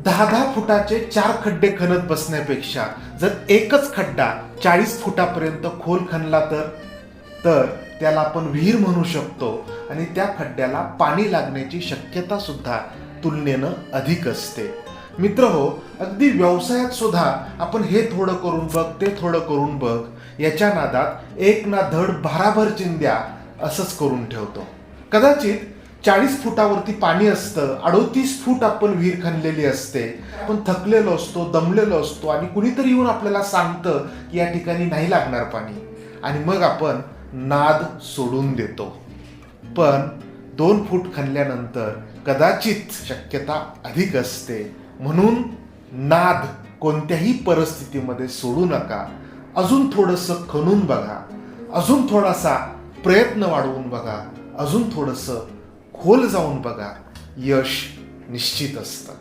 10-10 फुटाचे 4 खड्डे खणत बसण्यापेक्षा जर एकच खड्डा 40 फुटापर्यंत खोल खणला तर त्याला आपण विहीर म्हणू शकतो आणि त्या खड्ड्याला पाणी लागण्याची शक्यता सुद्धा तुलनेनं अधिक असते. मित्रहो, अगदी व्यवसायात सुद्धा आपण हे थोडं करून बघ, ते थोडं करून बघ याच्या नादात एक ना धड भाराभर चिंध्या असंच करून ठेवतो. कदाचित 40 फुटावरती पाणी असतं, 38 फूट आपण विहीर खणलेली असते, आपण थकलेलो असतो, दमलेलो असतो आणि कुणीतरी येऊन आपल्याला सांगतं की या ठिकाणी नाही लागणार पाणी आणि मग आपण नाद सोडून देतो. पण 2 फूट खणल्यानंतर कदाचित शक्यता अधिक असते. म्हणून नाद कोणत्याही परिस्थितीमध्ये सोडू नका. अजून थोडंसं खणून बघा, अजून थोडासा प्रयत्न वाढवून बघा, अजून थोडंसं खोल जाऊन बघा. यश निश्चित असतं.